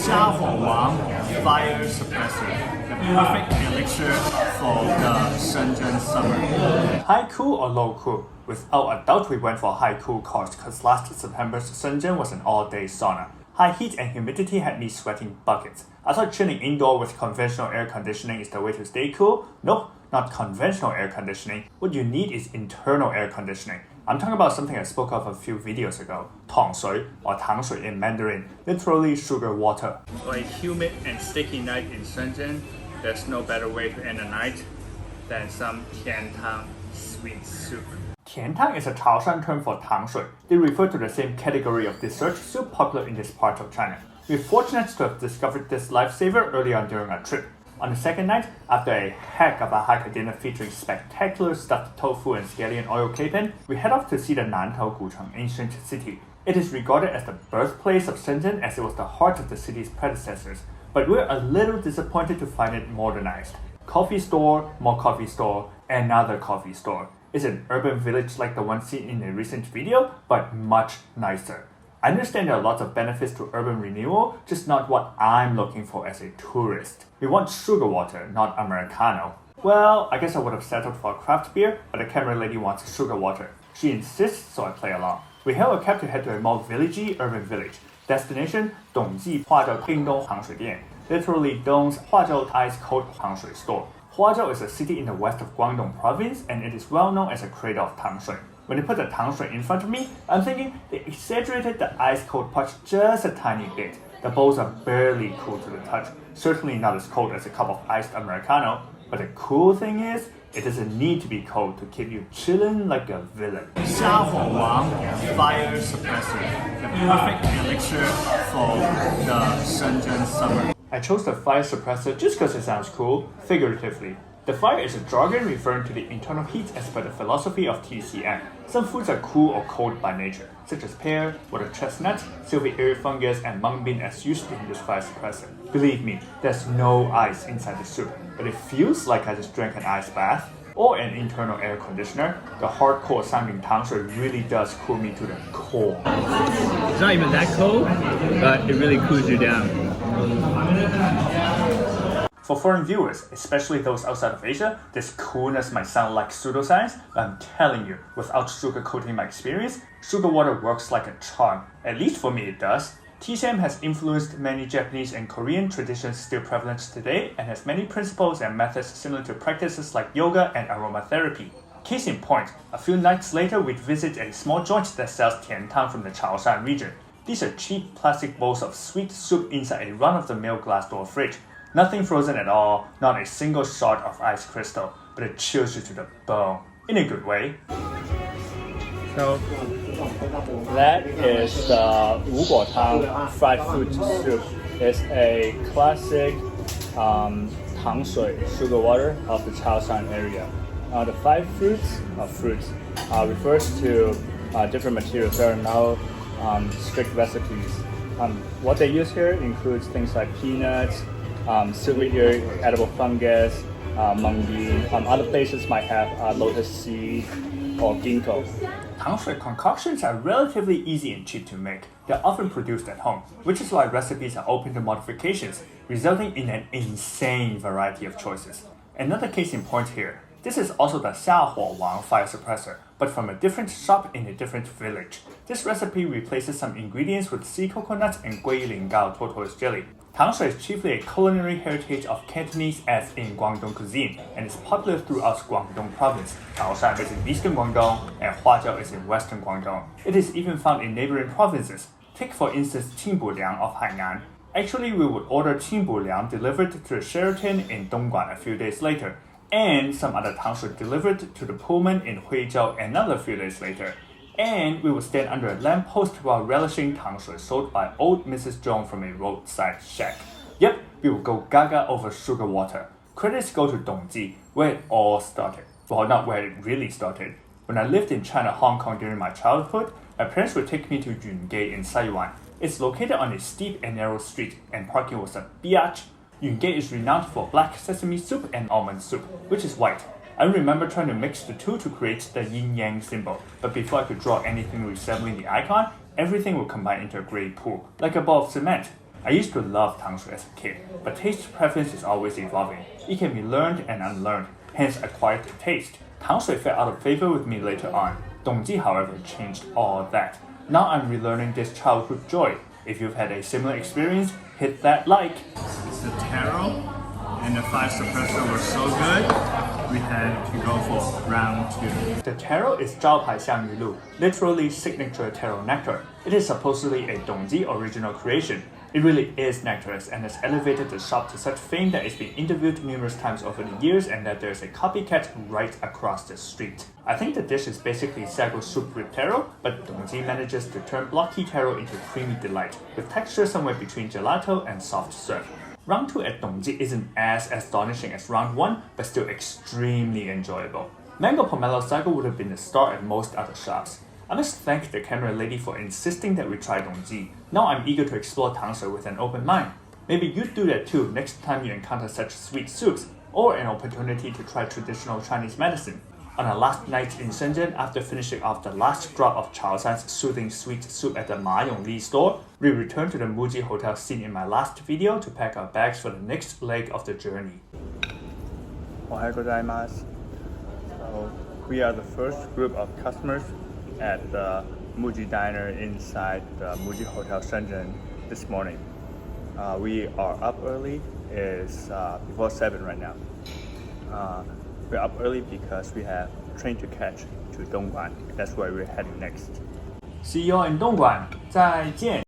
虾火王 fire suppressor, the perfect elixir for the Shenzhen summer. High cool or low cool? Without a doubt, we went for high cool course because last September's Shenzhen was an all-day sauna. High heat and humidity had me sweating buckets. I thought chilling indoor with conventional air conditioning is the way to stay cool. Nope, not conventional air conditioning. What you need is internal air conditioning. I'm talking about something I spoke of a few videos ago, tangshui or tangshui in Mandarin, literally sugar water. For a humid and sticky night in Shenzhen, there's no better way to end a night than some tiantang sweet soup. Tiantang is a Chaoshan term for tangshui. They refer to the same category of dessert soup popular in this part of China. We're fortunate to have discovered this lifesaver early on during our trip. On the second night, after a heck of a hike dinner featuring spectacular stuffed tofu and scallion oil capon, we head off to see the Nantou Gucheng ancient city. It is regarded as the birthplace of Shenzhen as it was the heart of the city's predecessors, but we're a little disappointed to find it modernized. Coffee store, more coffee store, another coffee store. It's an urban village like the one seen in a recent video, but much nicer. I understand there are lots of benefits to urban renewal, just not what I'm looking for as a tourist. We want sugar water, not Americano. Well, I guess I would have settled for a craft beer, but the camera lady wants sugar water. She insists, so I play along. We hail a cab to head to a more villagey urban village. Destination, Dongji Huazhou Pingdong Tangshui Dian, literally Dong's Huazhou ice cold tangshui store. Huazhou is a city in the west of Guangdong province, and it is well known as a cradle of tangshui. When they put the tangshui in front of me, I'm thinking they exaggerated the ice-cold punch just a tiny bit. The bowls are barely cool to the touch, certainly not as cold as a cup of iced Americano. But the cool thing is, it doesn't need to be cold to keep you chillin' like a villain. 虾火王 fire suppressor, the perfect elixir for the Shenzhen summer. I chose the fire suppressor just because it sounds cool, figuratively. The fire is a jargon referring to the internal heat as per the philosophy of TCM. Some foods are cool or cold by nature, such as pear, water chestnut, silver ear fungus, and mung bean as used in this fire suppressor. Believe me, there's no ice inside the soup, but it feels like I just drank an ice bath or an internal air conditioner. The hardcore sounding tangshui really does cool me to the core. It's not even that cold, but it really cools you down. For foreign viewers, especially those outside of Asia, this coolness might sound like pseudoscience, but I'm telling you, without sugarcoating my experience, sugar water works like a charm. At least for me it does. TCM has influenced many Japanese and Korean traditions still prevalent today and has many principles and methods similar to practices like yoga and aromatherapy. Case in point, a few nights later we'd visit a small joint that sells tiantang from the Chaoshan region. These are cheap plastic bowls of sweet soup inside a run-of-the-mill glass door fridge. Nothing frozen at all, not a single shot of ice crystal, but it chills you to the bone, in a good way. So that is the Wuguotang fried fruit soup. It's a classic tangshui sugar water of the Chaoshan area. The five fruits refers to different materials. There are no strict recipes. What they use here includes things like peanuts, silver ear edible fungus, mung bean. Other places might have lotus seed or ginkgo. Tangshui concoctions are relatively easy and cheap to make. They're often produced at home, which is why recipes are open to modifications, resulting in an insane variety of choices. Another case in point here. This is also the Xiahuo Wang fire suppressor, but from a different shop in a different village. This recipe replaces some ingredients with sea coconuts and gui lingao tortoise jelly. Tangshui is chiefly a culinary heritage of Cantonese as in Guangdong cuisine, and is popular throughout Guangdong province. Chaoshan is in eastern Guangdong, and Huazhou is in western Guangdong. It is even found in neighboring provinces. Take for instance Qingbuliang of Hainan. Actually, we would order Qingbuliang delivered to the Sheraton in Dongguan a few days later, and some other tangshui delivered to the Pullman in Huazhou another few days later. And we would stand under a lamppost while relishing tangshui sold by old Mrs. Zhong from a roadside shack. Yep, we would go gaga over sugar water. Credits go to Dongji, where it all started. Well, not where it really started. When I lived in China, Hong Kong during my childhood, my parents would take me to Yungay in Saiwan. It's located on a steep and narrow street, and parking was a biatch. Yungay is renowned for black sesame soup and almond soup, which is white. I remember trying to mix the two to create the yin-yang symbol, but before I could draw anything resembling the icon, everything would combine into a grey pool, like a ball of cement. I used to love tangshui as a kid, but taste preference is always evolving. It can be learned and unlearned, hence acquired taste. Tangshui fell out of favor with me later on. Dongji, however, changed all that. Now I'm relearning this childhood joy. If you've had a similar experience, hit that like. The taro and the 5 suppressor were so good, we had to go for round 2. The taro is 招牌香鱼露, literally signature taro nectar. It is supposedly a Dongji original creation. It really is nectarous and has elevated the shop to such fame that it's been interviewed numerous times over the years and that there's a copycat right across the street. I think the dish is basically sago soup with taro, but Dongji manages to turn blocky taro into creamy delight, with texture somewhere between gelato and soft serve. Round 2 at Dongji isn't as astonishing as round 1, but still extremely enjoyable. Mango pomelo sago would have been the star at most other shops. I must thank the camera lady for insisting that we try Dongji. Now I'm eager to explore tangshui with an open mind. Maybe you'd do that too next time you encounter such sweet soups, or an opportunity to try traditional Chinese medicine. On our last night in Shenzhen, after finishing off the last drop of Chaoshan's soothing sweet soup at the Ma Yongli store, we returned to the Muji Hotel seen in my last video to pack our bags for the next leg of the journey. Ohayou gozaimasu. So we are the first group of customers at the Muji Diner inside the Muji Hotel Shenzhen this morning. We are up early. It's before 7 right now. We're up early because we have a train to catch to Dongguan. That's where we're heading next. See you all in Dongguan. 再见.